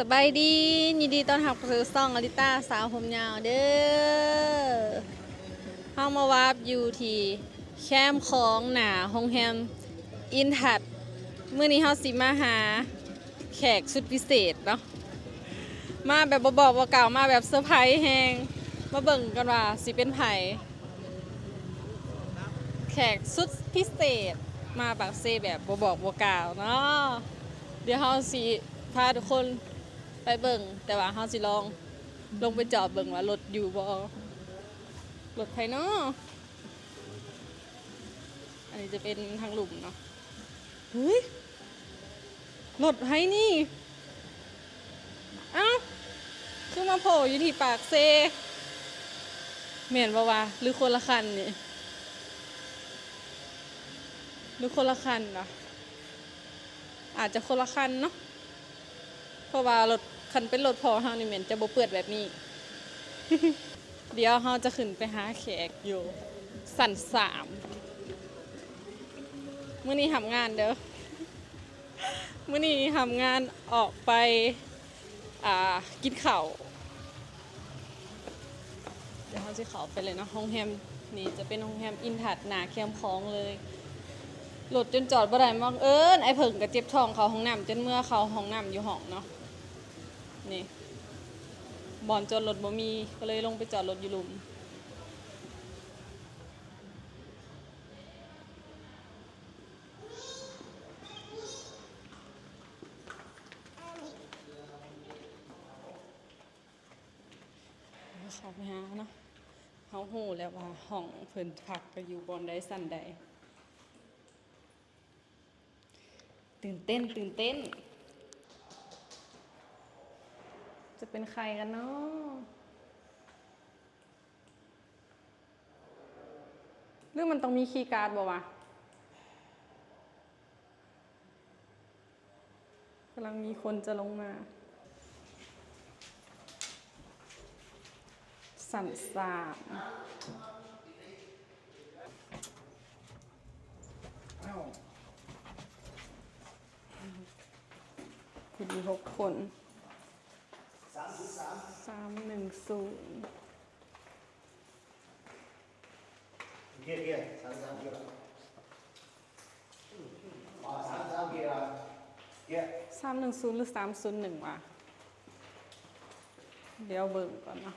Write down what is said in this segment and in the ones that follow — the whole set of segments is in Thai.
สบายดียินดีต้อนรับสู่ซ่องอลิต้าสาวผมยาวเด้อเฮามาวาร์ปอยู่ที่แคมป์ของหนาโรงแรมอินทัดมื้อนี้เฮาสิมาหาแขกสุดพิเศษเนาะมาแบบบ่บอกบ่กล่าวมาแบบเซอร์ไพรส์แฮงมาเบิ่งกันว่าสิเป็นไผแขกสุดพิเศษมาปากเซแบบบ่บอกบ่กล่าวเนาะเดี๋ยวเฮาสิพาทุกคนไปเบิ่งแต่ว่าเฮาสิลองลงไปจอดเบิ่งว่ารถอยู่บ่รถไผเนาะอันนี้จะเป็นทางหลุมเนาะเฮ้ยรถไผนี่เอ้าคือมาโผล่อยู่ที่ปากเซแม่นบ่วะหรือคนละคันนี่หรือคนละคันเนาะอาจจะคนละคันเนาะเพราะว่ารถคันเป็นรถพอเฮานี่เหม็นจะบ่เปิดแบบนี้ เดี๋ยวเฮาจะขึ้นไปหาแขกอยู่สัน3มื้อนี้ทำงานเด้อ มื้อนี้ทำงานออกไปกินข้าวเดี๋ยวเฮาสิเข้าไปเลยเนาะโรงแรมนี่จะเป็นโรงแรมอินทัดหน้าแคมป์ของเลยรถจนจอดบ่ได้บังเอิญไอ้เพิ่งก็เจ็บท้องเข้าห้องน้ำจนเมื่อเข้าห้องน้ำอยู่ห้องเนาะนี่บ่อนจอดรถบ่มีก็เลยลงไปจอดรถอยู่หลุมเข้าไปหาเนาะเฮาฮู้แล้วว่าห้องเพิ่นพักก็อยู่บ่อนใดสั่นใดตื่นเต้นจะเป็นใครกันเนาะหรือมันต้องมีคีย์การ์ดบ่วะกำลังมีคนจะลงมาสั่นสามคุณมี6 คน310Kia, sang kia. Sang kia. Kia. 310หรือ301วะเดี๋ยวเบิ่งก่อนเนาะ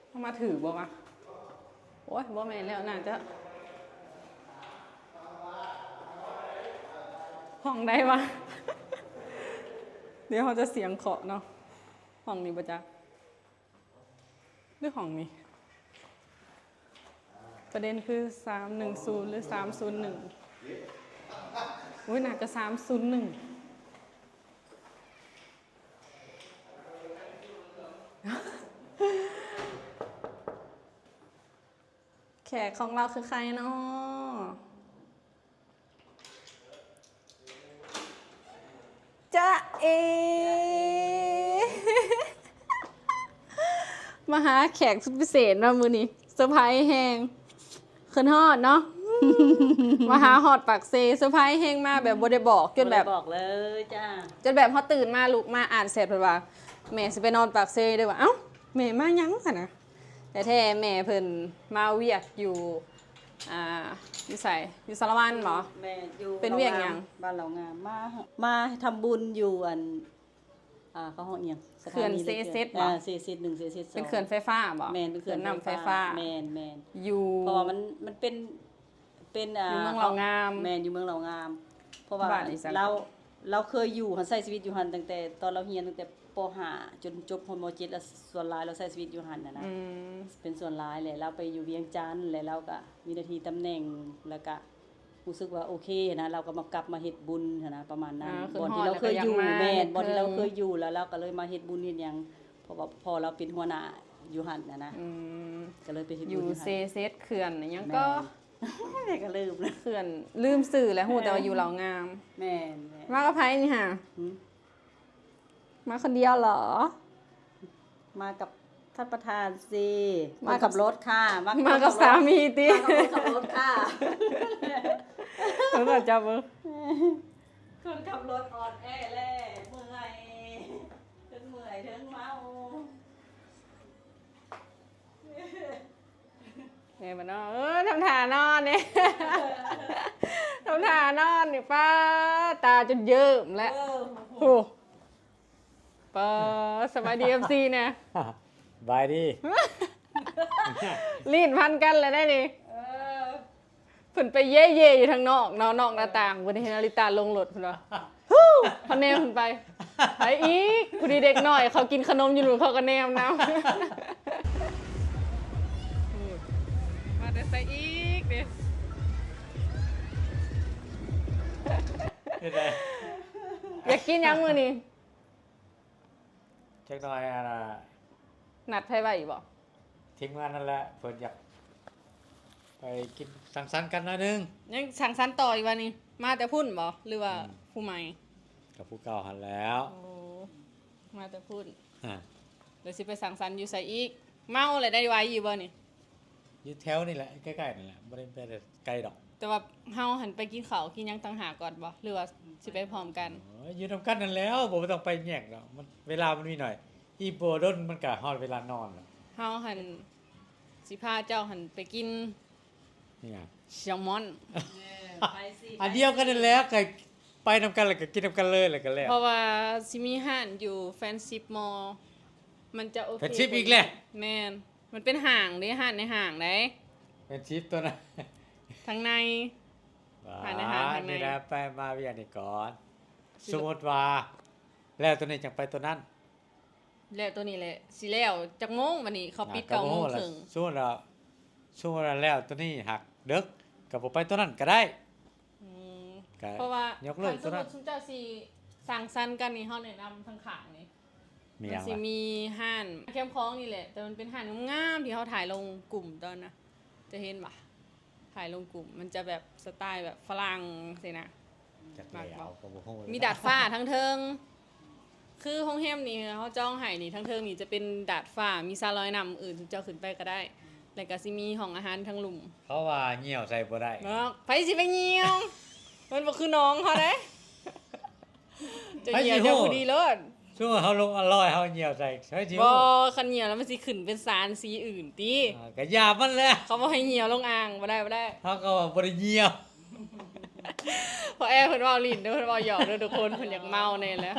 เอามาถือบ่วะโอ้ยบ่แม่นแล้วน่าจะห้องใดวะ เดี๋ยวเขาจะเสียงเคาะเนาะห้องนี้ปะจ๊ะหรือห้องนี้ประเด็นคือ310หรือ301อุ้ยน่าจะ301แขกของเราคือใครเนาะจ๊ะเอ มาหาแขกสุดพิเศษเนาะมื้อนี้เซอร์ไพรส์แฮงขึ้นฮอดเนาะ มาหาฮอดปากเซเซอร์ไพรส์แฮงมาแบบบ่ได้บอกจนแบบบอกเลยจ้าจนแบบพอตื่นมาลุกมาอ่านเสร็จเพิ่นว่าแม่สิไปนอนปากเซเด้อว่าเอ้าแม่มายังซั่นน่ะแต่แท้แม่เพิ่นมาเวียกอยู่อยู่ไสอยู่สารวัตรบ่แม่อยู่เป็นเวียกหยังบ้านเรางามมาทำบุญอยู่เขาห้องเอียงเขื่อนเซเซตบ่เซเซต1เซเซต2เป็นเขื่อนไฟฟ้าบ่แม่นเป็นเขื่อนน้ำไฟฟ้าแม่นอยู่เพราะว่ามันเป็นอยู่เมืองเหล่างามแม่นอยู่เมืองเหล่างามเพราะว่าเราเคยอยู่ใช้ชีวิตอยู่หั่นตั้งแต่ตอนเราเรียนตั้งแต่ป .5 จนจบม .7 แล้วส่วนหลายเราใช้ชีวิตอยู่หั่นน่ะนะเป็นส่วนหลายแหละเราไปอยู่เวียงจันทน์แล้วเราก็มีหน้าที่ตำแหน่งแล้วก็รู้สึกว่าโอเคนะเราก็มากลับมาเฮ็ดบุญนะประมาณนั้นบ่ที่เราเคยอยู่แม่นบ่ที่เราเคยอยู่แล้วเราก็เลยมาเฮ็ดบุญเฮ็ดหยังเพราะว่าพอเราเป็นหัวหน้าอยู่หั่นนะก็เลยไปเฮ็ดบุญอยู่เซเซตเขื่อนยังก็แม่ก็ลืมนะเขื่อนลืมสื่อแล้วฮู้แต่ว่าอยู่เหล่างามแม่นมากับไผนี่ค่ะมาคนเดียวเหรอมากับ ท่านประธานสิมากับรถค่ะ มากับสามีติ มากับรถค่ะ เขาก็จับมือ คนขับรถอ่อนแอแล่เมื่อยถึงเมื่อยถึงเมา เนี่ยมันเนาะทำท่านอนเนี่ย ทำท่านอนนี่ป้าตาจนเยิ้มแล้วโอ้ป้าสบายดี FC นะ บายดี ลีดพันกันเลยได้ดิเพิ่นไปเย่ๆอยู่ทางนอกเนาะนอกหน้าต่างเพิ่นเห็นนาฬิตาลงรถเพิ่นว่าฮู้พอแนมเพิ่นไปไปอีกผู้ดีเด็กน้อยเขากินขนมอยู่นู่นเขาก็แนมนำ มาแต่ใส่อีกเด้ อยากกินยังมื้อนี้ เช็คหน่อยนะ นัดไผไว้บ่ ทิ้งงานนั่นแหละเพิ่นอยากไปกินสังสรรค์กันหน่อยนึง ยังสั่งสรรค์ต่ออีกวันนี้มาแต่พุ่นบ่หรือว่าผู้ใหม่ กับผู้เก่าหันแล้ว โอ้มาแต่พุ่น ฮะ เดี๋ยวสิไปสั่งสรรค์อยู่ไสอีก เมาเลยได้ไว้อยู่บ่นี่ อยู่แถวนี่แหละใกล้ๆนี่แหละบ่ได้ไปไกลดอก แต่ว่าเฮาหันไปกินข้าวกินหยังต่างหากก่อนบ่หรือว่าสิไปพร้อมกัน โอ้ยอยู่นำกันนั่นแล้วบ่ต้องไปแยกดอกมันเวลามันมีหน่อย อีโปดนมันก็ฮอดเวลานอนแล้ว เฮาหันสิพาเจ้าหันไปกิน นี่ไง แซลมอน ไปสิ อันเดียวกันนั่นแหล้วก็ไปนำกันแล้วก็กินนำกันเลยแล้วก็แล้ว เพราะว่าสิมีห้านอยู่แฟนซิปมอลมันจะโอเค เป็นชิปอีกแล้ว แม่นมันเป็นห่างเด้ห้านในห่างเด้ เป็นชิปตัวนั้น ทางใน หาในหาทางใน นี่นะไปมาเวียนนี่ก่อน สมมุติว่าแล้วตัวนี้จังไปตัวนั้น แล้วตัวนี้แหละสิแล้วจักโมงวันนี้เขาปิด9:30 สมมุติว่าแล้วตัวนี้หักเด็กก็บ่ไปตัวนั้นก็ได้ อืม ก็ เพราะว่าย กเลิก คันส ตัว ม นั้ มุ น ติซุมเจ้าสิสั่งสรรค์กันนี่เฮาแนะนำทางข้างนี่ มีห มั ยั น ง สิ วะ มีห้านแคมป์คล้องนี่แหละ แต่มันเป็นห้านงามๆที่เขาถ่ายลงกลุ่มตอนนะจะเห็นปะถ่ายลงกลุ่ม มันจะแบบสไตล์แบบฝรั่งสินะ จักแล้วก็บ่ฮู้เลย มีดาดฟ้าทั้งเทิง คือห้องแฮมนี่เขาจ้องไห้นี่ทั้งเทิงนี่จะเป็นดาดฟ้ามีซาลอยนำอื่นเจ้าขึ้นไปก็ได้ แล้วก็สิมีห้องอาหารทั้งหลุม เขาว่าเหี่ยวใส่บ่ได้ เนาะไปสิไปเหี่ยว มันบ่คือน้องเขาเด้จะเหี่ยวเจ้าผู้ดีเลิศ ช่วงเขาลงอร่อยเขาเหี่ยวใส่เฮ้ยจิ๋ว บ่คันเหี่ยวแล้วมันสิขึ้นเป็นสารสีอื่นติ ก็ยามันแหละ เขาบ่ให้เหี่ยวลงอ่างบ่ได้บ่ได้ เขาก็ว่าบ่ได้เหี่ยว เพราะแอร์เพิ่นเว้าลิ้นเด้อเพิ่นเว้าหยอกเด้อทุกคนเพิ่นอยากเมาแน่แหล้ว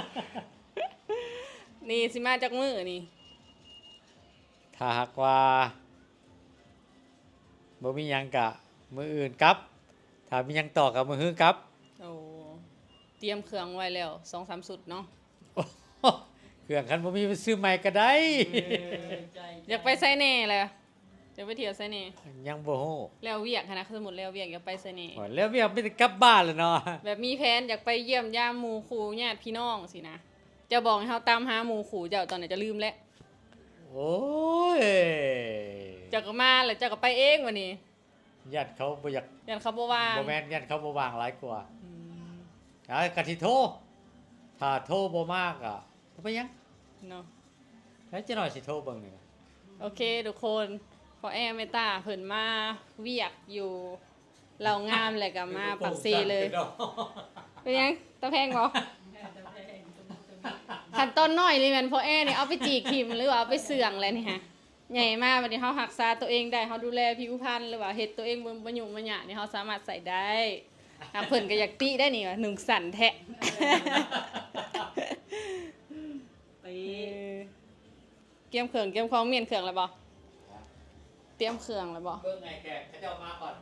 นี่สิมาจากมื้อนี่ ถ้าหากว่าบ่มีหยังกะมื้ออื่นกลับ ถ้ามีหยังต่อกับมื้อฮื้อกลับ โอ้เตรียมเครื่องไว้แล้ว 2-3 สุดเนาะ เครื่องคันบ่มีไปซื้อใหม่ก็ได้ อยากไปไสแหน่แหละอยากไปเที่ยวไสแหน่ ยังบ่ฮู้ แล้วเวียกหั้นนะสมมุติแล้วเวียกอยากไปไสแหน่ ว่าแล้วเวียกมีแต่กลับบ้านแล้วเนาะ แบบมีแผนอยากไปเยี่ยมยามหมู่คู่ญาติพี่น้องสินะจะบอกให้เฮาตามหาหมู่คู่เจ้าตอนไหนจะลืมแล้ว โอ้ย เจ้าก็มาแล้วเจ้าก็ไปเองวันนี้ ญาติเขาบ่อยาก ยันเขาบ่ว่าง บ่แม่นญาติเขาบ่ว่างหลายกว่าก็สิโทรถ้าโทรบ่มากอ่ะบ่เป็นหยัง เนาะ แล้วจะหน่อยสิโทรเบิ่งนี่ โอเคทุกคนพอแอร์เมตาเพิ่นมาเวียกอยู่เรางามเลยกับมาปักซีเลยเป็นยังตะแพงบ่ขั้นตอนน้อยเลยแม่นพอแอร์นี่เอาไปจีกทิมหรือว่าเอาไปเสื่องแล้วนี่ฮะใหญ่มากวันนี้เฮารักษาตัวเองได้เฮาดูแลผิวพรรณหรือว่าเฮ็ดตัวเองบ่ยุ่งบ่ยากนี่เฮาสามารถใส่ได้หากเพิ่นก็อยากติได้นี่ว่าหนุ่งสั่นแท้ ไป เตรียมเครื่องเตรียมของเมียนเครื่องแล้วบ่เตรียมเครื่องแล้วบ่ เบิ่งไงแกเขาเจ้ามาก่อน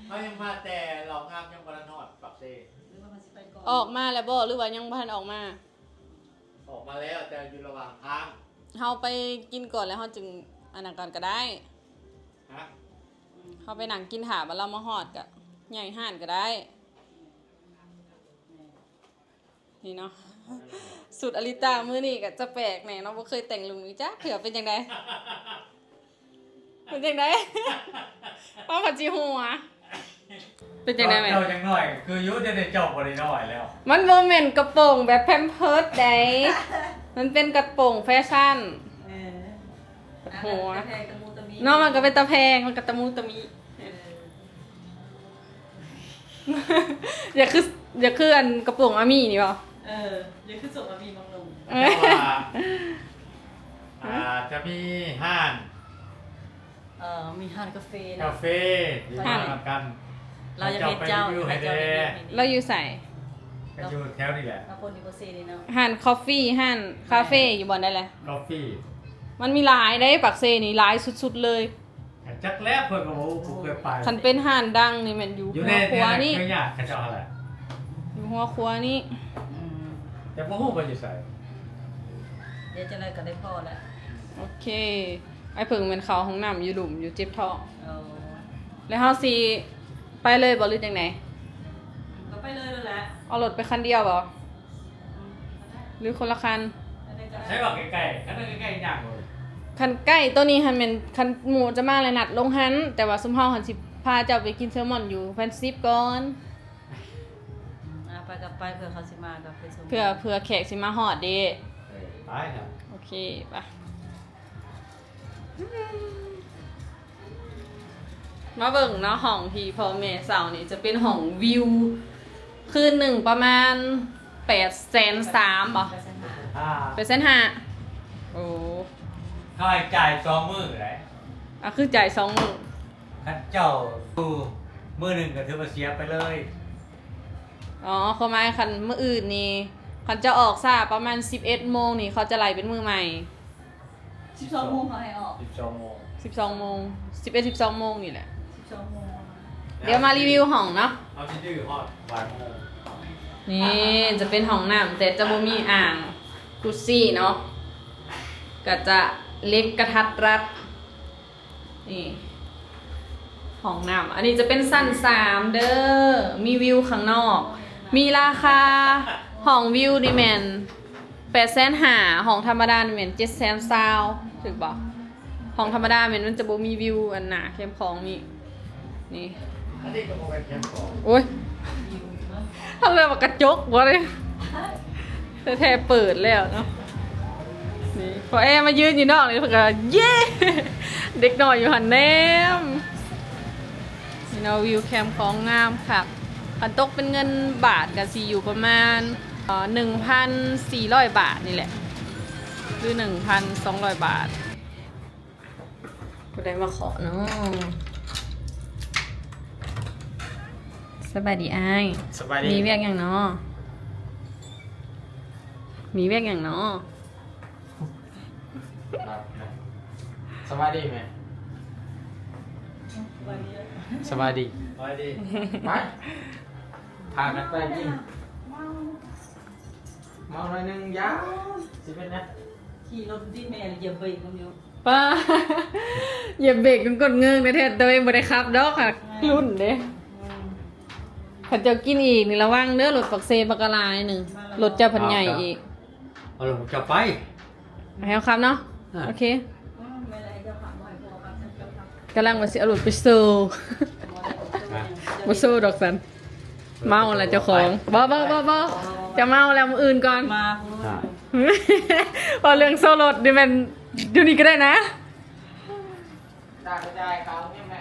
เขายังมาแต่เหล่างามยังบ่ทันฮอดปักเซ หรือว่ามันสิไปก่อน ออกมาแล้วบ่หรือว่ายังบ่ทันออกมา ออกมาแล้วแต่อยู่ระหว่างทาง เฮาไปกินก่อนแล้วเฮาจึงอันนั้นก่อนก็ได้ ฮะ เฮาไปนั่งกินถาบัดเรามาฮอดก็ใหญ่ห่านก็ได้ นี่เนาะสุดอลิตามื้อนี้ก็จะแปลกแหน่เนาะบ่เคยแต่งลุงนี่จ้ะเผื่อเป็นจังไดเป็นจังได ว่าผัดจีหัวเป็นจังไดแม่ เจ้าจังหน่อย คือยุจะได้เจ้าบ่ได้น้อยแล้ว มันบ่แม่นกระโปรงแบบแพมเพิร์สใดมันเป็นกระโปรงแฟชั่น เออ หัว ตะแพงตะมูตะมี เนาะมันก็เป็นตะแพงมันก็ตะมูตะมี อย่าคืออันกระโปรงอามี่นี่ป่ะ อย่าขึ้นส่งมามีมังลง แต่ว่าจะมีห้าง มีห้านกาแฟ กาแฟอยู่ข้างกัน เราจะเป็นเจ้า อยู่ให้แด เราอยู่ใส่ ก็อยู่แถวนี่แหละ มาคนดีกว่าเซนี่เนาะ ห่านคอฟฟี่ห่านคาเฟ่อยู่บนได้เลย กาแฟ มันมีหลายได้ปักเซนี่หลายสุดๆเลย จักแล้วเพิ่นก็บอกผมเคยไป คันเป็นห่านดังนี่แมันอยู่ อยู่ หั ใน วครัวนี่ เคยอยากกระเจ้าอะไร อยู่หัวครัวนี่ แต่บ่ฮู้ว่าอยู่ไส เดี๋ยวจะเลยกันได้พ่อแล้ว โอเค ไอ้เพิ่งเป็นเขาห้องน้ำอยู่หลุมอยู่เจ็บท้อง เอา แล้วเฮาสิไปเลยบ่หรือจังได ก็ไปเลยแหละ เอารถไปคันเดียวบ่หรือคนละคัน ใช้ว่าใกล้ๆคันนั้นใกล้ๆยากเลย คันใกล้ตัวนี้หันเป็นคันหมูจะมาเลยนัดลงหันแต่ว่าซุมเฮาหันสิพาเจ้าไปกินแซลมอนอยู่แฟนซิปก่อน ไปกับไปเผื่อเขาสิมากับไปส่ง เพื่อแขกสิมาฮอดเด้ ไปครับ โอเคไปมาเบิ่งเนาะห้องที่พ่อแม่เสานี่จะเป็นห้องวิวคืนหนึ่งประมาณ830,000บ่ 850,000โอ้ ถ้าให้จ่าย2มื้อได้ อะคือจ่าย2มื้อ คันเจ้าดูมื้อหนึงก็ถือว่าเสียไปเลย อ๋อเขาหมายคันมื้ออื่นนี่คันจะออกซ่าประมาณ11โมงนี่เขาจะไล่เป็นมื้อใหม่ 12 โมงเขาให้ออก 12โมง 12โมง11 12โมงนี่แหละ 12 โมง เดี๋ยวมารีวิวห้องเนาะ เอาสิดื้อฮอดบ่ายโมง นี่จะเป็นห้องน้ำแต่จะบ่มีอ่างกุซี่เนาะก็จะเล็กกระทัดรัดนี่ห้องน้ำอันนี้จะเป็นสั้น3เด้อมีวิวข้างนอก มีราคาห้องวิวนี่แม่น850,000ห้องธรรมดานี่แม่น720,000ถูกบ่ห้องธรรมดาแม่นมันจะบ่มีวิวอันหนาเข้มของนี่นี่ อันนี้ก็บ่เป็นแคมป์ของ โอ้ยถ้าเรื่องกระจกวะเลยแท้ๆเปิดแล้วเนาะนี่พอแอมายืนอยู่นอกนี่เพิ่นก็เย้ เด็กน้อยอยู่หันแนมนี่เนาะวิวแคมป์ของงามค่ะคันตกเป็นเงินบาทก็สิอยู่ประมาณ1,400 บาทนี่แหละหรือ 1,200 บาทก็ได้มาขอเนาะสบายดีอ้าย สบายดี มีเวียกอย่างเนาะมีเวียกอย่างเนาะ สบายดีไหมสบายดี สบายดี ไปพากันไปกินเมาหน่อยหนึงยาวสิเป็นนะ ขี่รถที่แม่เหยียบเบรกมันอยู่ ป้า อย่าเบรกจนกดเงิงนะเทศโดยบริครับดอกค่ะรุ่นเด้ขันจะกินอีกนี่ระวังเด้อรถปักเซปักกะลายหนึ่งรถเจะพันใหญ่อีก เอาลงจะไป ให้เอาครับเนาะ อ่ะ โอเค ไม่ไรจะผ่านบ่อยพอครับจะผ่าน กำลังมาสิเอารถไปโซ่ มาโซ่ดอกสันเมาอะไรเจ้าของบ่จะเมาแล้วมืออื่นก่อน มา อ่ะ พอเรื่องโซ่รถดิมันดูนี่ก็ได้นะ ตากระจายเขาเนี่ยแม่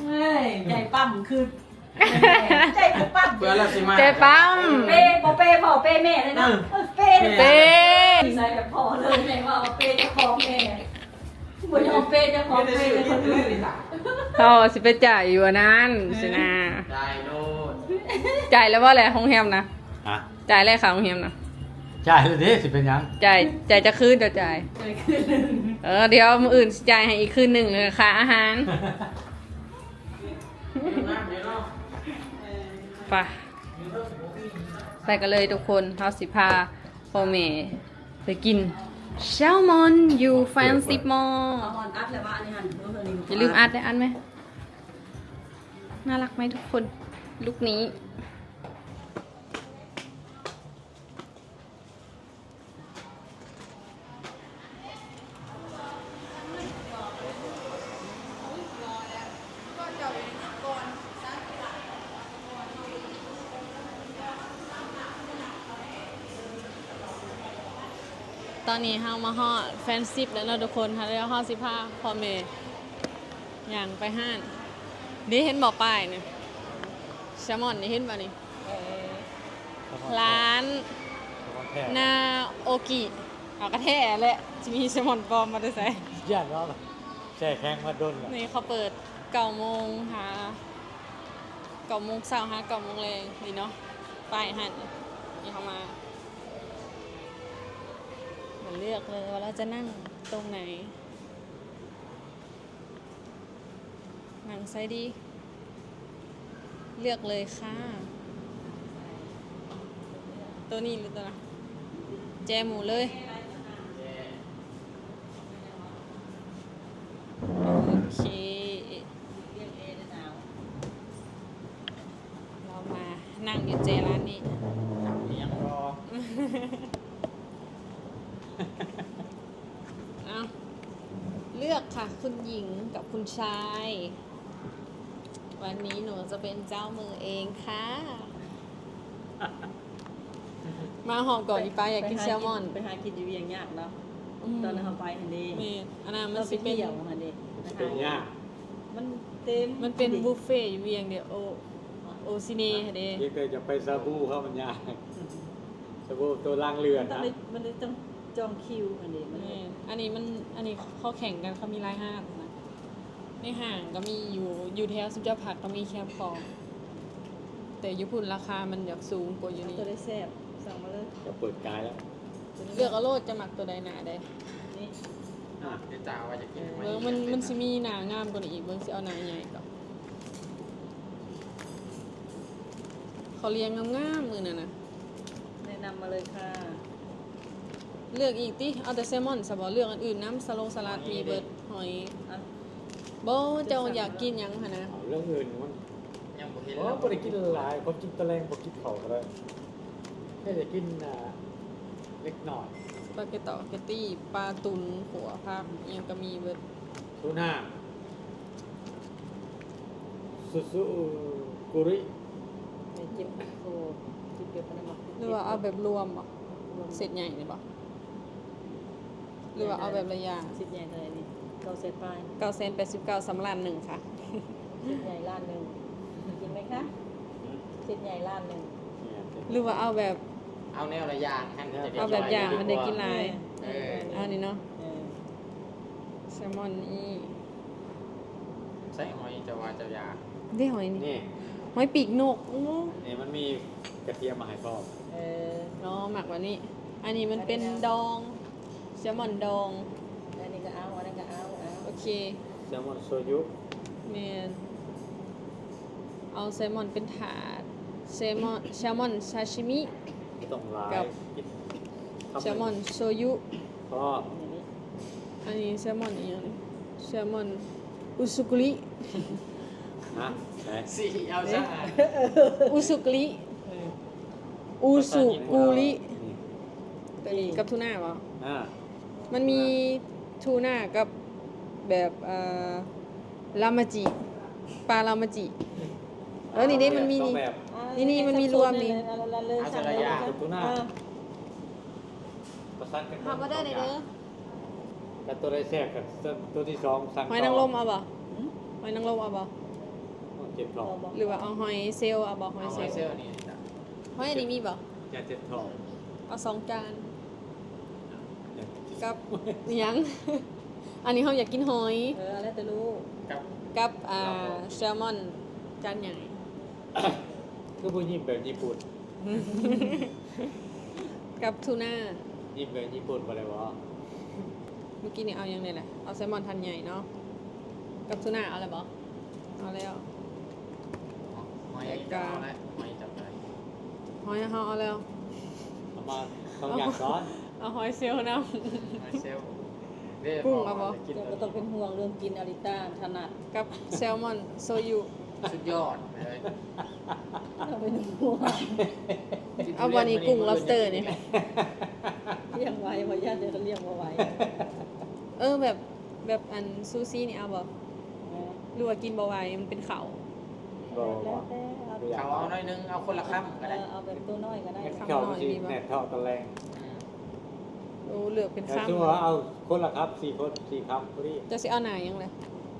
เฮ้ยใจปั้มคือใจปั้ม เพื่อเราสิมา เจ๊ปั๊ม เป้พอเป้พ่อเป้แม่เลยนะเป้ เป้ ใส่แบบพ่อเลยแม่ว่าเป้จะคอแม่บ่ยอมเป้จะคอ ไม่ได้ เป้ ชื่อ จะค คน น อื่ อื่ น น นี่ล่ะ เขาสิไปจ่ายอยู่อันนั้นสินะ ได้โลด จ่ายแล้วว่าอะไรห้องแฮมนะ ฮะ จ่ายแล้วค่ะห้องแฮมนะ จ่ายเลยดิสิเป็นหยัง จ่ายจะคืนเดี๋ยวจ่าย เลยคืนนึง เดี๋ยวมืออื่นสิจ่ายให้อีกคืนหนึ่งเลยค่ะอาหาร น้ำเดี๋ยวเนาะ ไปกันเลยทุกคนเฮาสิพาพ่อแม่ไปกินแซลมอนอยู่แฟนซิปมอ เอาออนอัพเลยว่าอันนี้หันเพื่อนนี่ อย่าลืมอัดได้อันไหมน่ารักไหมทุกคนลุกนี้ ตอนนี้เฮามาฮอดแฟนซิปแล้วเนาะทุกคนค่ะแล้วฮอดสิพาพ่อแม่ย่างไปห้านนี่เห็นบ่ป้ายนี่แซลมอนนี่เห็นบ่นี่ร้านนาโอกิเอากระแท้แหละจะมีแซลมอนปลอมมาด้วยใส่ ย่านว่าแช่แข็งมาดนล่ะ นี่เขาเปิด9 โมงหา9 โมงเช้าหา9 โมงแรงนี่เนาะป้ายหันนี่เขามามันเลือกเลยว่าเราจะนั่งตรงไหนนั่งไซดี เลือกเลยค่ะ ตัวนี้หรือตัวนั้นแจหมูเลย โอเค เรามานั่งอยู่เจร้านนี้ ยังรอ เอาเลือกค่ะคุณหญิงกับคุณชาย วันนี้หนูจะเป็นเจ้ามือเองค่ะ มาหอมก่อนอีป้าอยากกินแซลมอน ไปหากินอยู่เวียงยากเนาะตอนนั้นเราไปหันเด้ นี่อันนั้น มั มัน น สิ สิ เป็ เป็น น เดี่ยวหันเด้ เป็นยาก มันเต็ม มันเป็นบุฟเฟ่ต์อยู่เวียงเดียวโอซิเน่ค่ะเด้ ยังเคยจะไปซาบูเข้ามันยากซาบูตัวล่างเรือ มันต้อ นะ งมันต้องจองคิวหันเด้มัน นี่อันนี้เขาแข่งกันเขามีรายห้างนะในห้างก็มีอยู่แถวสุจผักก็มีแคมป์ของแต่ญี่ปุ่นราคามันอยากสูงกว่าอยู่นี่ ตัวได้แซ่บสั่งมาเลย จะเปิดกายแล้ว เลือกเอาโลดจะหมักตัวใดหนาได้ นี่ อ่ะ เดี๋ยวจ่าว่าจะกิน เบิ่งมันสิมีหนางามกว่านี้อีกเบิ่งสิเอาหนาใหญ่ก่อนเขาเรียงงามๆมือน่ะนะ แนะนำมาเลยค่ะ เลือกอีกติเอาแต่แซลมอนซะบ่เลือกอันอื่นน้ำสลัดมีเบิดหอย อ่ะ บ่เจ้าอยากกินหยังหั่นนะ เอาเรื่องอื่นมัน ยังบ่เห็น โอ้บ่ได้กินหลายผมกินตะแรงผมกินข้าวก็ได้แค่จะกินเล็กหน่อย สปาเกตต่อเกตตี้ปลาตุนหัวผักอิหยังก็มีเบิด ทูน่าซูกุริ ไปเจ็บโซ่จิบเก็บมันมา หรือว่าเอาแบบรวมบ่เสร็จใหญ่นี่บ่หรือว่าเอาแบบระยะ สิบใหญ่เท่าไหร่นี่เก้าเซตไป 989สำรันหนึ่งค่ะ สิบใหญ่ล้านหนึ่งกินไหมคะสิบใหญ่ล้านหนึ่ง หรือว่าเอาแบบ เอาแนวระยะให้มันจะได้ เอาแบบอย่างมันได้กินหลาย เออ เอานี่เนาะ เออ แซลมอนอี ใส่หอยจะว่าจะยา ได้หอยนี่ นี่ หอยปีกนกอู้ นี่มันมีกระเทียมมาให้พ่อ เออ เนาะหมักไวันนี้ อันนี้มันเป็นดองแซลมอนดอง อันนี้ก็เอาอันนั้นก็เอา โอเค แซลมอนโซยุ เมนเอาแซลมอนเป็นถาดแซลมอนซาชิมิ ต้องลาย กับ กิน แซลมอนโชยุ พ่อ อันนี้แซลมอนอีกอย่างหนึงแซลมอนอุซุกุริ นะไหน สิเอาซะ อุซุกุริอุซุกุริ นี่ ตัวนี้กับทูน่าเปล่า อ่า มันมีทูน่ากับแบบรามาจิปลารามาจิแล้วนี่มันมี ต้องแบบ นี่มันมีรวมนี่ เอาจะระยะ ทูน่าประสานกัน ทำมาได้เลยเด้อ กับตัวได้แทรกกับตัวที่สองสั่ง หอยนางรมเอาบ่หอยนางรมเอาบ่ เจ็บท้อง หรือว่าเอาหอยเซลล์เอาบ่หอย เอา เซ ห ล อย ล์ เซลล์นี่จ้ะ หอยอันนี้มีบ่ อย่าเจ็บท้อง เอา2 จานกับอิหยัง อันนี้เขาอยากกินหอย แล้วแต่ลูก กับ กับแซลมอนจานใหญ่ คือผู้ยิ้มแบบญี่ปุ่น กับทูน่า ยิ้มแบบญี่ปุ่นอะไรวะ เมื่อกี้นี่เอายังไงแหละเอาแซลมอนทันใหญ่เนาะกับทูน่าเอาอะไรบ่เอาแล้ว หอยจะเอาแล้วหอยจับไป หอยเขาเอาแล้ว เอามาต้องอย่างซ้อน เอาหอยเซลล์นะ หอยเซลล์เด้อ กุ้งเอาบ่ กิน เจ้าก็ต้องเป็นห่วงเรื่องกินอาริต้าถนัด กับแซลมอนโซยุ สุดยอดเลย ต้องเป็นห่วง เอาวันนี้กุ้ง lobster นี่ เลี้ยงไว้เพราะญาติเดี๋ยวเขาเลี้ยงมาไว้ แบบอันซูชินี่เอาบ่หรือว่ากินบ่ไหวมันเป็นเขา บอก แล้ว ว่า แต่เอา เขาเอาหน่อยนึงเอาคนละคำก็ได้ เอาแบบตัวน้อยก็ได้ เข้ามาสิแหนบเท่าตะแรง โอ โอ้เลือกเป็น แต่ ข้าม ชั่วเอาคนละครับ4คน4คำพอดี จะสิเอาหนายังไง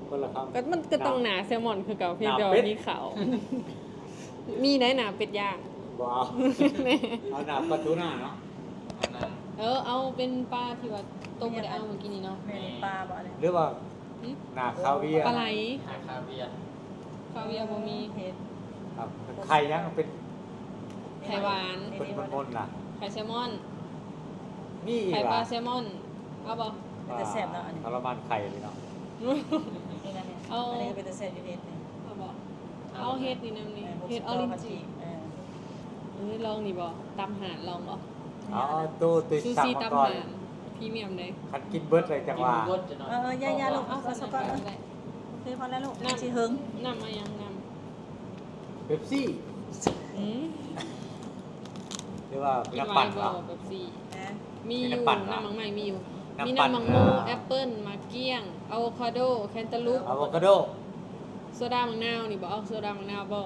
คนละคำ ก็มันก็ต้องหนาแซลมอนคือเก่าเพียงแต่ หนาเป็ ว่า ด มีขาว มีได้หนาเป็ดย่าง บ่เอาเอาหนาปลาทูน่าเนาะ อันนั้น เอาเป็นปลาที่ว่าต้มบ่ได้เอาเมื่อกี้นี้เนาะ แม่นปลาบ่เนี่ย หรือว่าหนาคาเวียร์ ปลาไหล อาคาเวียร์ คาเวียร์บ่มี เห็ด ครับไข่ยังเป็น ไข่หวาน เป็นมนๆน่ะ ไข่แซลมอน นี่ ไข่ปลา ล่ะ แซลมอน เอาบ่ เป็นแต่แซ่บเนาะอันนี้ ทรมานไข่เลยเนาะ นี่นะเนี่ย เอา อันนี้ก็เป็นแต่แซ่บอยู่เห็ดนี่ เอาบ่เอาเฮ็ดนี่นำนี่เฮ็ดออรินจิ ลองนี่บ่ตำหารลองบ่ เอาตู้ติด ซู สั่ง ชิ มา ตำ ก่อน หารพรีเมียมเลย คันกินเบิดเลยจัง กิน ว่า รสจะหน่อย ย่าลูก เอา เอาสกอต ได้ โอเคพอแล้วลูก น้ำ สิเฮิง น้ำมายังน้ เป๊ปซี่ ำอืม หรือว่า กิน น้ำ ไว ปั่น น์บ่ เนาะ แบบสี่ นะ มีอยู่ น้ำปั่นเหรอ น้ำมังใหม่มีอยู่ น้ำ มี ปั่น น้ำมังโมแอปเปิ้ลมะเกี้ยงอะโวคาโดแคนตาลูป อะโวคาโด โซดามะนาวนี่บ่เอาโซดามะนาวบ่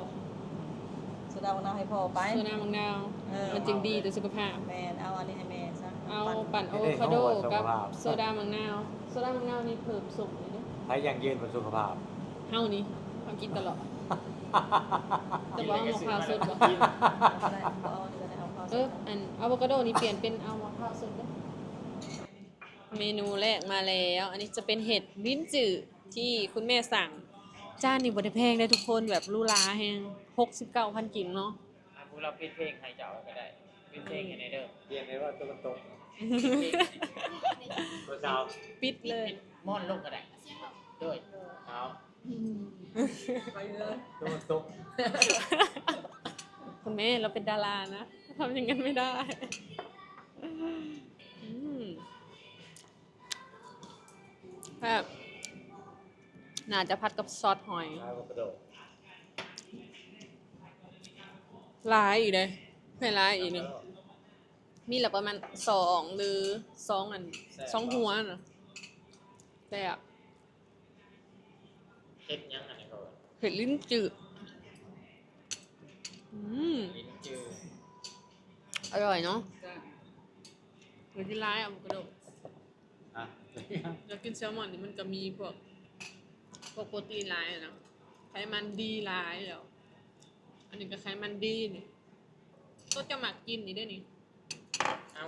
โซดามะนาวให้พ่อไป โซดามะนาว เออ มันจึงดีต่อสุขภาพ แม่นเอาอันนี้ให้แม่ซะ เอาปั่นอะโวคาโดกับโซดามะนาวโซดามะนาวนี่เพิ่มสุกเลยเด้อ ให้ยังยืนบนสุขภาพ เฮานี่เฮากินตลอดแต่ว่าเอามะพร้าวสดบ่ ได้บ่เอานี่ก็ได้เอาพอ อันอะโวคาโดนี่เปลี่ยนเป็นเอามะพร้าวสดเด้อเมนูแรกมาแล้ว อันนี้จะเป็นเห็ดลิ้นจื่อที่คุณแม่สั่งจานนี่บ่ได้แพงได้ทุกคนแบบหรูหราแฮง69,000กินเนาะ อ่ะพวกเราปิดเพลงให้เจ้าก็ได้ปิดเพลงให้ในเด้อ เรียนเลยว่าตัวตรงตัวสาว ปิดเลย ม่อนลงก็ได้ด้วยเอา ไปเลย ตัวตรง คุณแม่เราเป็นดารานะทำอย่างนั้นไม่ได้อืมแบบน่าจะพัดกับซอสหอย อะโวคาโด หลายอีกเลยไม่หลายอีกหนึงมีละประมาณ2หรือ2อัน2หัวน่ะแต่อะ เฮ็ดยังอันนี้ก็ เผ็ดลิ้นจืดลิ้นจือ อร่อยเนาะหรือที่ร้ายอะโวคาโด อ่ะ แล้วกินแซลมอนนี่มันจะมีพวกโปรตีนหลายอะนะไขมันดีหลายแล้วอันนี้ก็ไขมันดีนี่ก็จะหมักกินนี่ด้วยนี่ เอา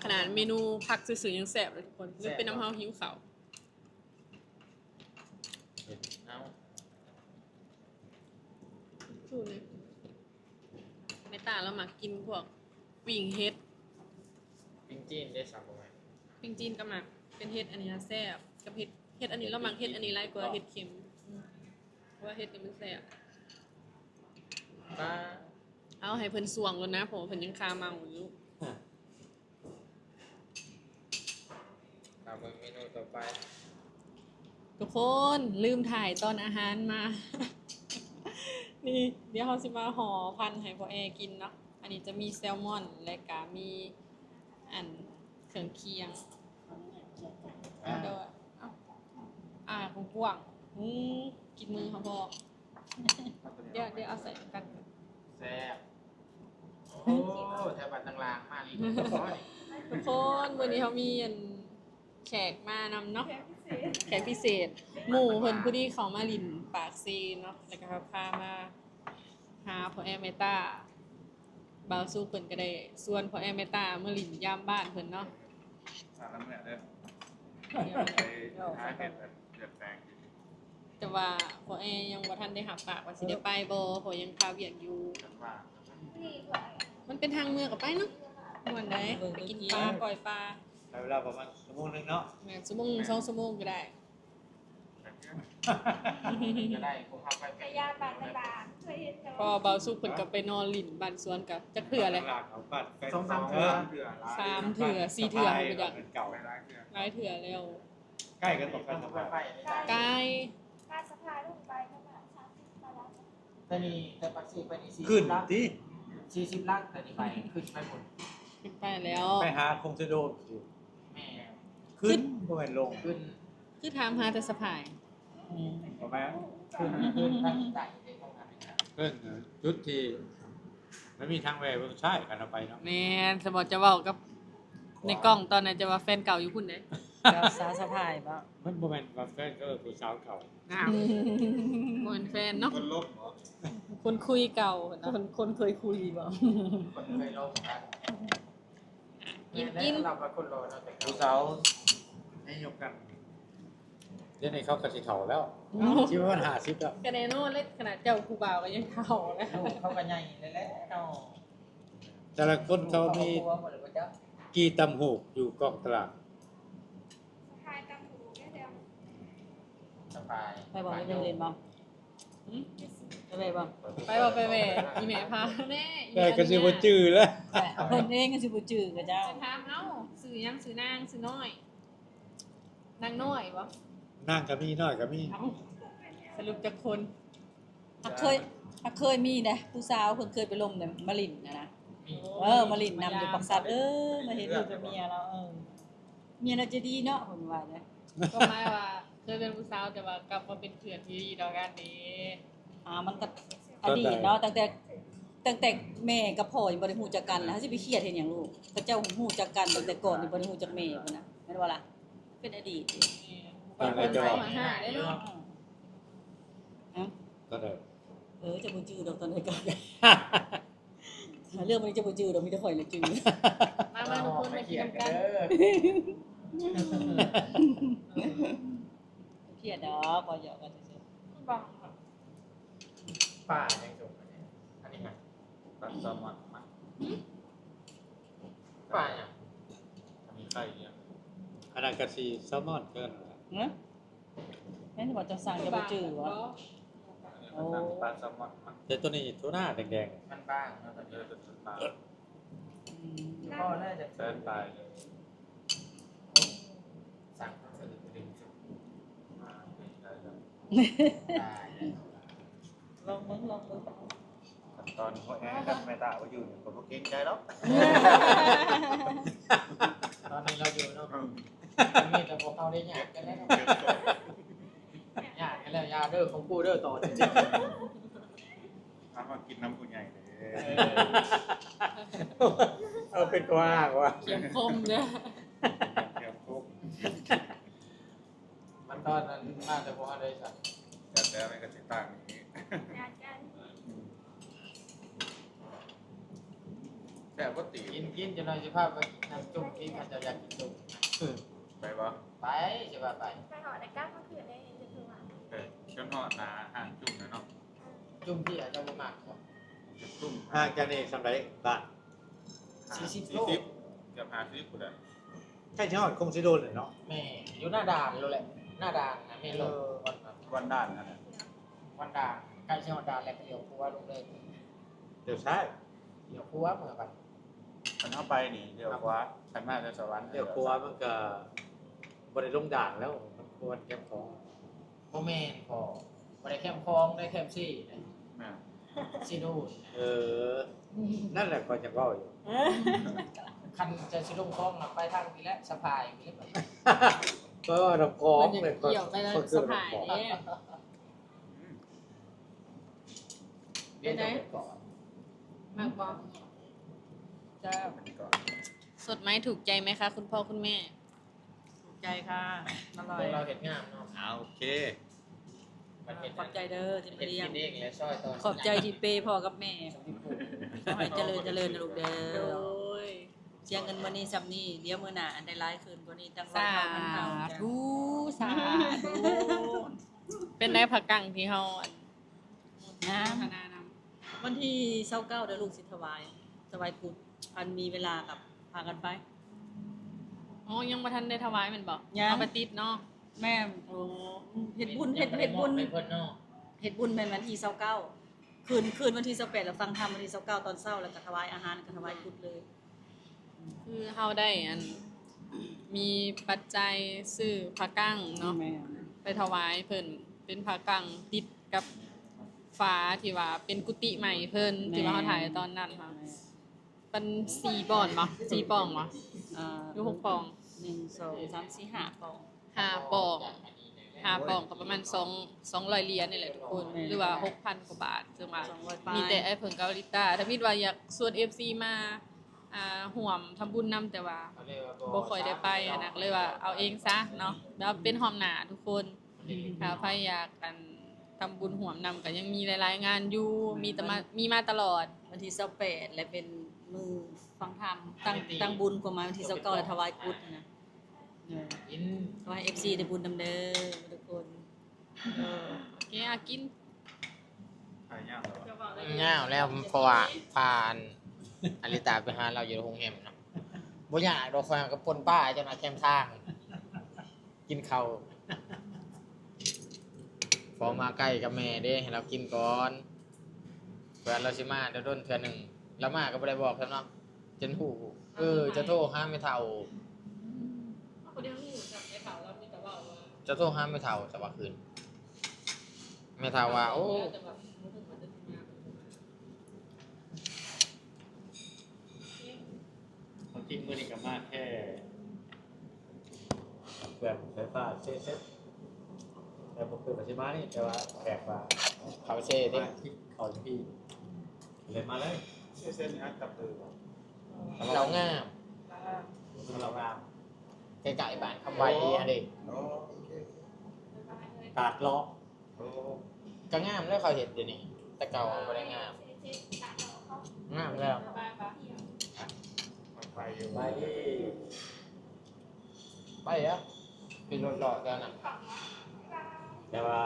ขนาดเมนูผักซื่อๆยังแสบเลยทุกคนนี่เป็นน้ำเฮาหิวเขาว เอา สู้เลยไม่ตาแล้วหมักกินพวกปิ่งเฮ็ด ปิ้งจีนได้สั่งบ่ไหม ปิ่งจีนก็หมักเป็นเฮ็ดอันนี้นะแซ่บกับเฮ็ดอันนี้เราหมักเฮ็ดอันนี้ไล่กว่าเฮ็ดเค็มเพราะว่าเฮ็ดนี่มันแซ่บ ป้า เอาให้เพิ่นสวงก่อนนะผมเพิ่นยังคาเมาอยู่ เอาเบิ่งเมนูต่อไป ทุกคนลืมถ่ายตอนอาหารมา นี่เดี๋ยวเราสิมาห่อพันธุ์ให้พ่อแอกินเนาะอันนี้จะมีแซลมอนและก็มีอันเครื่องเคียงด้วยของกว้างกินมือเขาบอกเดี๋ยวเอาใส่กัน แซ่บโอ้แถวบ้านต่างลางมานี่โอ้ย ทุกคนวันนี้เขามีอันแขกมานำเนาะแขกพิเศษหมู่เพิ่นผู้ที่เขามาลินปากซีเนาะแล้วก็พามาหาพ่อแอเมตาบาวสู้เพิ่นก็ได้ส่วนพ่อแอเมตาเมื่อลินยามบ้านเพิ่นเนาะ สารน้ำเนี่ยเด้อไปหาเห็ดแบบเดือดแปลง แต่ว่าพ่อแอยังบ่ทันได้หับปากว่าสิได้ไปบ่เพราะยังคาเวียกอยู่ กันว่า มันเป็นทางเมืองกับไปเนาะม่วนได้ไปกินปลาปล่อยปลา ใช้เวลาประมาณชั่วโมงนึงเนาะ แม่นชั่วโมง2ชั่วโมงก็ได้ ก็ได้คงเข้าไป พยาบาลตลาดช่วยเห็นแต่ พอเบาสุกเพิ่นก็ไปนอนลินบ้านสวนกับจักเทื่อเลย หลักเขาปัด สองสามเถื่อเถื่อ สามเถื่อสี่เถื่อไปจัง เก่า ไปร้านเถื่อ หลายเถื่อแล้ว ใกล้กันตกกันส ไป บาย ได้ ไกล การสะพายลงไปประมาณ30 ตารางเมตร แต่นี่แต่ปักซี่ไปนี่ ขึ้น 40ลัก ที่ 40ลักแต่นี่ไปขึ้นไปหมด ขึ้นไปแล้ว ไปหาคงจะโดนสิ แม่ ขึ้นบ่แม่นลง ขึ้น คือถามหาแต่สะพาย ประมาณ ขึ้นทางใต้ได้ทำงานเป็น ขึ้นจุดที่ มันมีทางแหวกใช่กันเอาไปเนาะ แม่นสมมติจะเว้ากับในกล้องตอนนั้นจะว่าแฟนเก่าอยู่พุ่นเด้ กับสาวสะพายบ่ มันบ่แม่นว่าแฟนก็คือสาวเก่า อ้าวบ่เป็นแฟนเนาะ คนลบเหรอ คนคุยเก่าเนาะ คนเคยคุยบ่ คนเคยลงกัน กิน เราเป็นคนโลเนาะแต่ ผู้สาวให้ยกกันเดี๋ยวนี้เขาก็สิเฒ่าแล้วชีวิตมัน50แล้ว กระแนโน่เล็กขนาดเจ้าครูบ่าวก็ยังเฒ่าแล้ว เขากันใหญ่เลยแหละเนาะ แต่ละคนเขามี ครอบครัวหมดเลยจ้ะ กี่ตำหูกอยู่กองตลาด สะพายตังหูแค่เดียว สบาย ไปบ่ไปโรงเรียนบ่ไปไปบ่ ไปบ่ไปแม่อีแม่พาแม่อี แต่ แม่ ก็สิบ่จื้อแล้ว เพิ่นเองก็สิบ่จื้อกับเจ้า ถามเอ้าซื้อหยังซื้อนางซื้อน้อยนางน้อยบ่ นั่งก็มีน้อยก็มี เอ้าสรุปจักคน เคยมีนะผู้สาวเพิ่นเคยไปลมเนี่ยมาลินนะ มี มาลินนำอยู่ปักสัตว์มาเห็นอยู่กับเมียเราเมียเราจะดีเนาะเพิ่นว่านะ ก็หมายว่าเคยเป็นผู้สาวแต่ว่ากลับมาเป็นเพื่อนที่ดีต่อกันนี้ มันก็อดีตเนาะตั้งแต่แม่กับพ่อยังบ่ได้ฮู้จักกันแล้วสิไปเครียดเฮ็ดหยังลูกพระเจ้าฮู้จักกันตั้งแต่ก่อนนี่บ่ได้ฮู้จักแม่พุ่นน่ะแม่นบ่ล่ะเป็นอดีต บางคนเข้ามาหาได้เนาะ ก็ได้ จะบ่จื้อดอกตอนนี้ก็เรื่องมันจะบ่จื้อดอกมีแต่ข่อยละจื้อ มาทุกคนมากินกัน เครียดดอกพอหยอกกันซื่อ บัง ป่ายังจบอันนี้ไง ตัดสมัครมา ป่าเนี่ย มีไข่เนี่ย อันนั้นก็สิแซลมอนเกินนั่นแหละ นะแม่นสิบอกจะสั่งจะบ่จื้อวะ อันนี้มันตัดสมัครมา แต่ตัวนี้ตัวหน้าแดง มันบ้างเนาะตอน เย นี้ อะจนตา พ่อน่าจะ แสนตายเลย สั่งสะดุดดึงสุด มาเป็นได้แล้ว ตาย ลองมึง ขั้นตอนหัวแอนกับแม่ตาว่าอยู่ผมก็เกรงใจแล้ว ตอนนี้เราอยู่เนาะมีแต่พวกเขาได้หยาดกันแล้วหยาดกันแล้วยาเด้อของกูเด้อต่อจริง ถ้ามากินน้ำผู้ใหญ่เลย เอาเป็นกว้างว่ะ เขียมคมเด้อ เกี่ยวคุก มันตอนนั้นมาแต่พวกเขาได้สั่ง แต่แล้วมันก็จะต่างอย่างนี้ งานกัน แต่ก็ตี กินจนเราจะพาไปน้ำจุ่มที่มันจะอยากกินจุ่ม ไปวะ ไปจะว่าไป ไปหอในก้าวเมื่อคืนได้จะคือว่า เออเชื่อมหอดนาห่างจุ่มเลยเนาะ จุ่มที่อาจจะบ่มากครับ จุ่ม ห่างจากนี่สำไรบ้าน 40โล เกือบ50กูได้ ใช่ที่ฮอดคงสิโดนเลยเนาะ แม่อยู่หน้าด่านเลยแหละหน้าด่านนะแม่ลง วันด้านนั่นแหละ วันด่านใกล้เชียงวันด่านแล้วก็เลี้ยวคัวลงเลย เดี๋ยวซ้าย เลี้ยวคัวเมื่อกัน มันเข้าไปนี่เดี๋ยวขวาขันมาจะสวรรค์ เดี๋ยวกลัวมันก็บ่ได้ลงด่านแล้วมันควรแก็บของ โมเมนพอมาได้แคมป์คลองได้แคมป์ซี่ แม่ ซีนูน นั่นแหละก็จะเว้าอยู่ คันจะซีนุ่งคลองนะไปทางนี้แหละสะพายมีแล้ว ก็ดอกของ มันยังเกี่ยวไปแล้วสะพายเด้ เรียนจบก่อน มากบ่ จ้า ก่อน สดไหมถูกใจไหมคะคุณพ่อคุณแม่ ถูกใจค่ะอร่อ พ ยว กเราเห็นงามเนาะ เอาโอเค มันเห็น ขอบใจเด้อที่ เห็น เลี้ย กิ ง นเองและซอยตอน ขอบใจที่เปย์พ่อกับแม่ขอให้เจริญนะลูกเด้ โด อย เสียเงินมื้อนี้ซ้ำนี้เดี๋ยวมื้อหน้าอันได้หลายขึ้นกว่านี้ตั้ง สา 100เท่าพันเท่าจ้ะ ธุสาธุเป็นได้ผักกังที่เฮาอัน นะ พัฒนานำ วันที่29เด้อลูกสิถวายกุฎอันมีเวลากับพากันไป อ๋อยังบ่ทันได้ถวายแม่นบ่ ยัง เอาไปติดเนาะ แม่เฮ็ดบุญ ไปเพิ่นเนาะ เฮ็ดบุญแม่นวันที่29คืนวันที่28แล้วฟังธรรมวันที่29ตอนเช้าแล้วก็ถวายอาหารก็ถวายกุฎเลย คือเฮาได้อันมีปัจจัยซื้อผักกังเนาะ แม่ ไปถวายเพิ่นเป็นผักกังติดกับฟ้าที่ว่าเป็นกุฏิใหม่เพิ่นที่ว่าเฮาถ่ายตอนนั้นค่ะเป็น4บ่อนบ่4ป่องบ่หรือ6ป่อง 1 2 3 4 5ปอง 5ป่อง หาปองก็ประมาณ200เหรียญนี่แหละทุกคนหรือว่า 6,000 กว่าบาทซึ่งว่า 200ปลาย มีแต่ไอ้เพิ่นเกาหลีใต้ถ้ามิดว่าอยากชวน FC มาห่วมทำบุญนำแต่ว่าบ่ค่อยได้ไปอะนะก็เลยว่าเอาเองซะเนาะแล้วเป็นหอมหน้าทุกคนถ้าใครอยากกันทำบุญห่วมนำก็ยังมีหลายๆงานอยู่มีมาตลอด วันที่28และเป็นมือฟังธรรมตั้งบุญกว่ามาวันที่29และถวายกุฎนะกิน ขอให้ FC ได้บุญนำเด้อทุกคน โอเคกิน หายากเหรอ ง่าวแล้วเพราะว่าผ่านอลิตาไปหาเราอยู่โรงแรมเนาะบ่อยากดอกคอยกับปนป้าเจ้าหน้าแคมทาง กินข้าวพอมาใกล้กับแม่เด้ให้เรากินก่อนเพื่อนเราสิมาเดี๋ยวโดนเทื่อหนึงแล้วมาก็บ่ได้บอกครับเนาะจนหูจะโทรหาไม่เท่าจะโทรหาไม่เท่าแต่ว่าคืนไม่เท่าว่าโอ้ ความจริงมื้อนี้ก็มาแค่แบบไฟฟ้าเซ็ตแต่บ่คือปัจจุบันนี่แต่ว่าแขกว่า เขาเช่ดิ มาที่เขาพี่เลยมาเลย เส้นนี้กับตือ เราง่าม เรางาม ใกล้ๆบ้านคำไว้อันนี้ โอเค ตากล้อ โอ้ ก็ง่ามแล้วเขาเห็นเดี๋ยวนี้แต่เก่าบ่ได้ง่ามง่ามแล้ว ไปอยู่ ไป ไปอ่ะเป็นรถหล่อแล้วน่ะ แต่ว่า